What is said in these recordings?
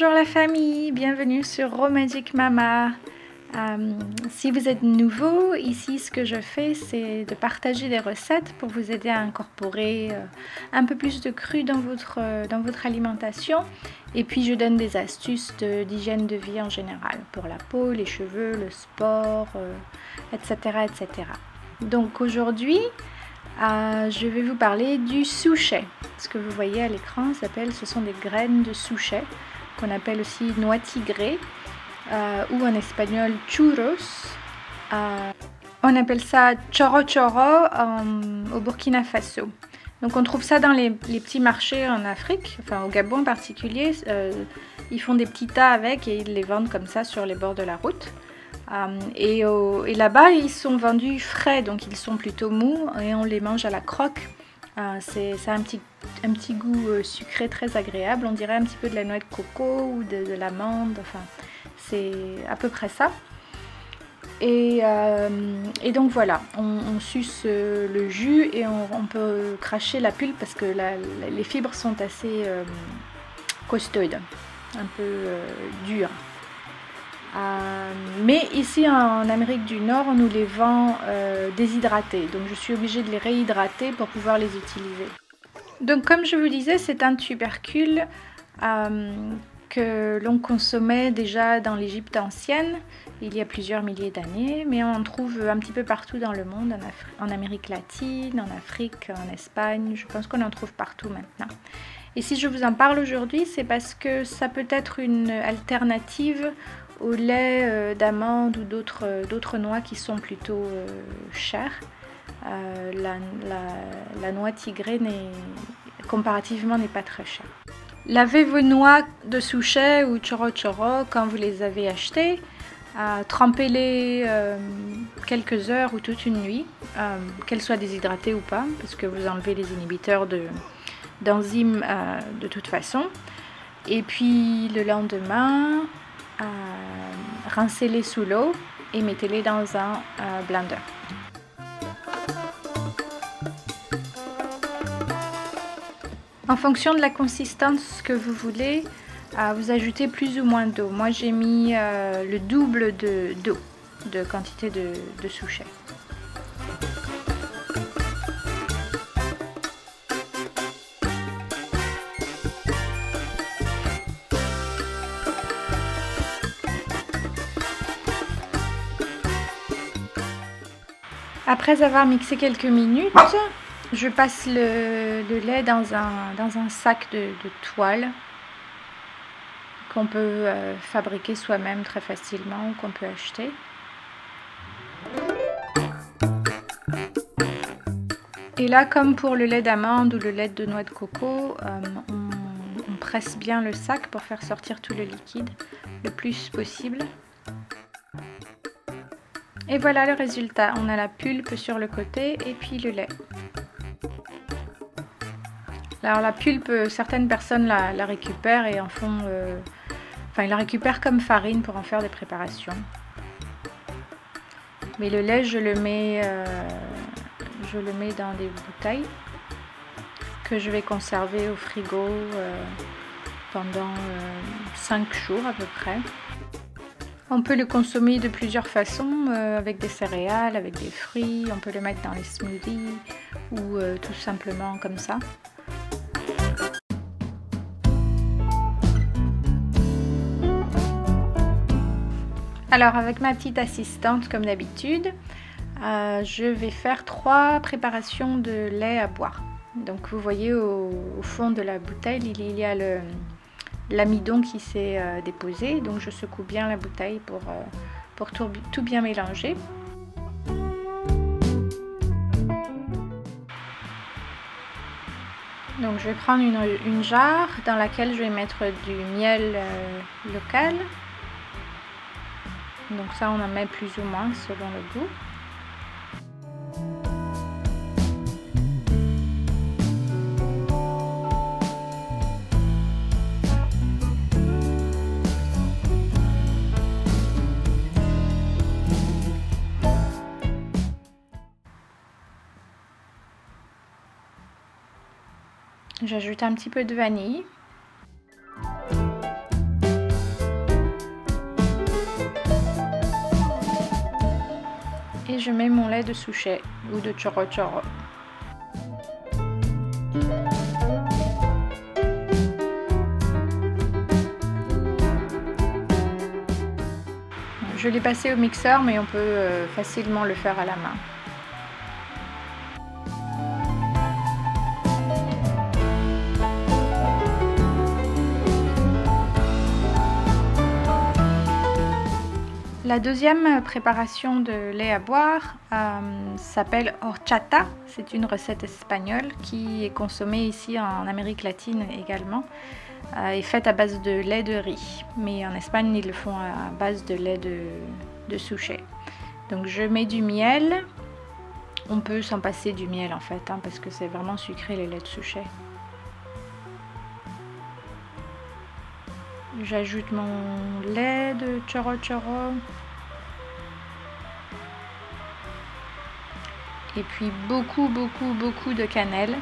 Bonjour la famille, bienvenue sur Romagic Mama. Si vous êtes nouveau, ici ce que je fais c'est de partager des recettes pour vous aider à incorporer un peu plus de cru dans votre alimentation. Et puis je donne des astuces d'hygiène de vie en général, pour la peau, les cheveux, le sport, etc., etc. Donc aujourd'hui, je vais vous parler du souchet. Ce que vous voyez à l'écran, ce sont des graines de souchet, qu'on appelle aussi noix tigrée, ou en espagnol churros. On appelle ça choro choro au Burkina Faso. Donc on trouve ça dans les petits marchés en Afrique, enfin au Gabon en particulier. Ils font des petits tas avec et ils les vendent comme ça sur les bords de la route. Et là-bas, ils sont vendus frais, donc ils sont plutôt mous et on les mange à la croque. Ça a un petit goût sucré très agréable. On dirait un petit peu de la noix de coco ou de l'amande. Enfin, c'est à peu près ça. Et donc voilà, on suce le jus et on peut cracher la pulpe parce que les fibres sont assez costaudes, un peu dures. Mais ici en Amérique du Nord, on nous les vend déshydratés, donc je suis obligée de les réhydrater pour pouvoir les utiliser. Donc comme je vous disais, c'est un tubercule que l'on consommait déjà dans l'Égypte ancienne, il y a plusieurs milliers d'années, mais on en trouve un petit peu partout dans le monde, en Amérique latine, en Afrique, en Espagne, je pense qu'on en trouve partout maintenant. Et si je vous en parle aujourd'hui, c'est parce que ça peut être une alternative au lait d'amande ou d'autres noix qui sont plutôt chères. La noix tigrée comparativement n'est pas très chère. Lavez vos noix de souchet ou choro choro quand vous les avez achetées. Trempez-les quelques heures ou toute une nuit, qu'elles soient déshydratées ou pas, parce que vous enlevez les inhibiteurs d'enzymes de toute façon. Et puis le lendemain, rincez-les sous l'eau et mettez-les dans un blender. En fonction de la consistance que vous voulez, vous ajoutez plus ou moins d'eau. Moi j'ai mis le double d'eau, de quantité de souchet. Après avoir mixé quelques minutes, je passe le lait dans un sac de toile qu'on peut fabriquer soi-même très facilement ou qu'on peut acheter. Et là, comme pour le lait d'amande ou le lait de noix de coco, on presse bien le sac pour faire sortir tout le liquide le plus possible. Et voilà le résultat, on a la pulpe sur le côté et puis le lait. Alors la pulpe, certaines personnes la récupèrent et en font... ils la récupèrent comme farine pour en faire des préparations. Mais le lait, je le mets dans des bouteilles que je vais conserver au frigo pendant 5 jours à peu près. On peut le consommer de plusieurs façons, avec des céréales, avec des fruits, on peut le mettre dans les smoothies ou tout simplement comme ça. Alors avec ma petite assistante comme d'habitude, je vais faire 3 préparations de lait à boire. Donc vous voyez au fond de la bouteille, il y a l'amidon qui s'est déposé, donc je secoue bien la bouteille pour tout bien mélanger. Donc je vais prendre une jarre dans laquelle je vais mettre du miel local. Donc ça on en met plus ou moins selon le goût. J'ajoute un petit peu de vanille. je mets mon lait de souchet ou de chorro chorro. Je l'ai passé au mixeur, mais on peut facilement le faire à la main. La deuxième préparation de lait à boire s'appelle horchata. C'est une recette espagnole qui est consommée ici en Amérique latine également. Est faite à base de lait de riz, mais en Espagne ils le font à base de lait de souchet. Donc je mets du miel, on peut s'en passer du miel en fait, hein, parce que c'est vraiment sucré les laits de souchet. J'ajoute mon lait de chorro chorro et puis beaucoup de cannelle.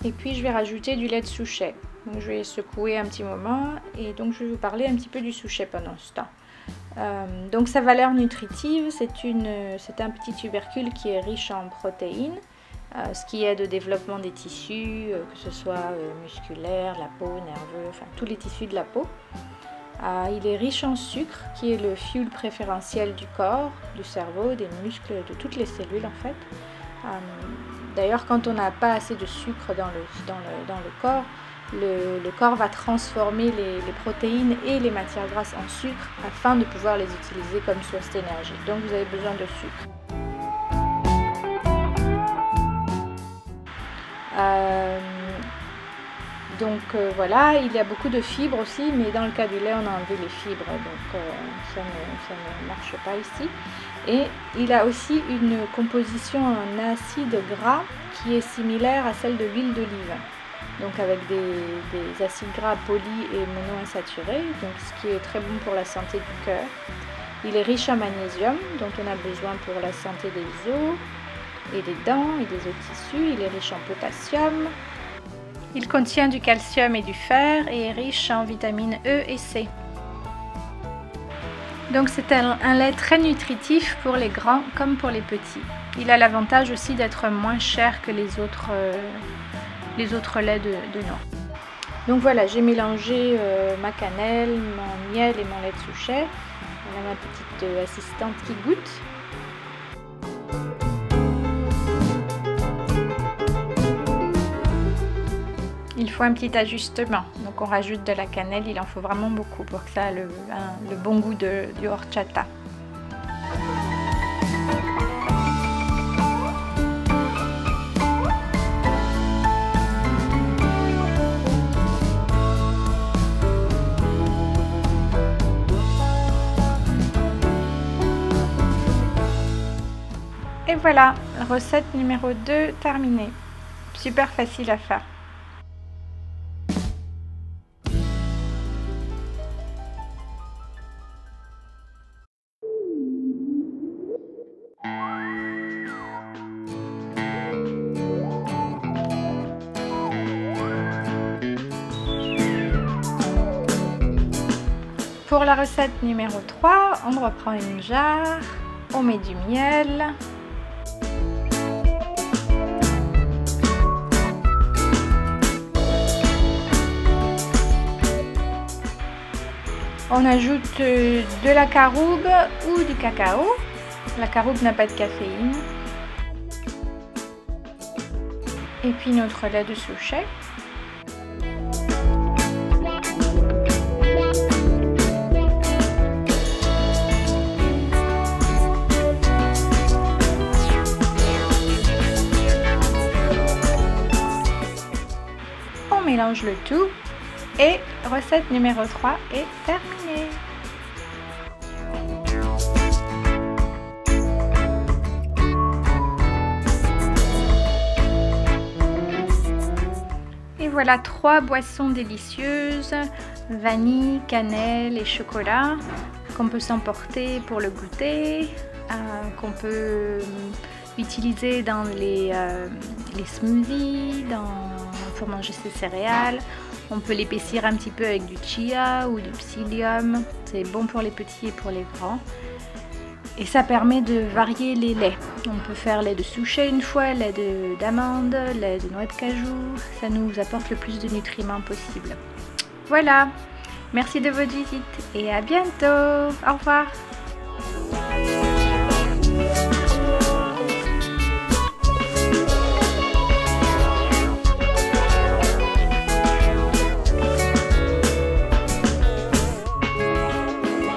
Et puis je vais rajouter du lait de souchet. Donc je vais secouer un petit moment et donc je vais vous parler un petit peu du souchet pendant ce temps. Donc sa valeur nutritive, c'est un petit tubercule qui est riche en protéines, ce qui aide au développement des tissus, que ce soit musculaire, la peau, nerveux, enfin tous les tissus de la peau. Il est riche en sucre, qui est le fuel préférentiel du corps, du cerveau, des muscles, de toutes les cellules en fait. D'ailleurs, quand on n'a pas assez de sucre dans le corps, le corps va transformer les protéines et les matières grasses en sucre afin de pouvoir les utiliser comme source d'énergie. Donc vous avez besoin de sucre. Voilà, il y a beaucoup de fibres aussi, mais dans le cas du lait, on a enlevé les fibres, donc ça ne marche pas ici. Et il a aussi une composition en acide gras qui est similaire à celle de l'huile d'olive. Donc avec des acides gras polis et monoinsaturés, donc ce qui est très bon pour la santé du cœur. Il est riche en magnésium, dont on a besoin pour la santé des os et des dents et des autres tissus. Il est riche en potassium. Il contient du calcium et du fer et est riche en vitamines E et C. Donc c'est un lait très nutritif pour les grands comme pour les petits. Il a l'avantage aussi d'être moins cher que les autres laits de noix. Donc voilà, j'ai mélangé ma cannelle, mon miel et mon lait de souchet. Voilà ma petite assistante qui goûte. Il faut un petit ajustement, donc on rajoute de la cannelle, il en faut vraiment beaucoup pour que ça ait le bon goût du horchata. Et voilà, recette numéro 2 terminée. Super facile à faire. Pour la recette numéro 3, on reprend une jarre, on met du miel, on ajoute de la caroube ou du cacao. La caroube n'a pas de caféine. Et puis notre lait de souchet. On mélange le tout. Et recette numéro 3 est terminée. Et voilà 3 boissons délicieuses, vanille, cannelle et chocolat, qu'on peut s'emporter pour le goûter, qu'on peut utiliser dans les smoothies, faut manger ces céréales. On peut l'épaissir un petit peu avec du chia ou du psyllium. C'est bon pour les petits et pour les grands. Et ça permet de varier les laits. On peut faire lait de souchet une fois, lait d'amande, lait de noix de cajou. Ça nous apporte le plus de nutriments possible. Voilà, merci de votre visite et à bientôt. Au revoir.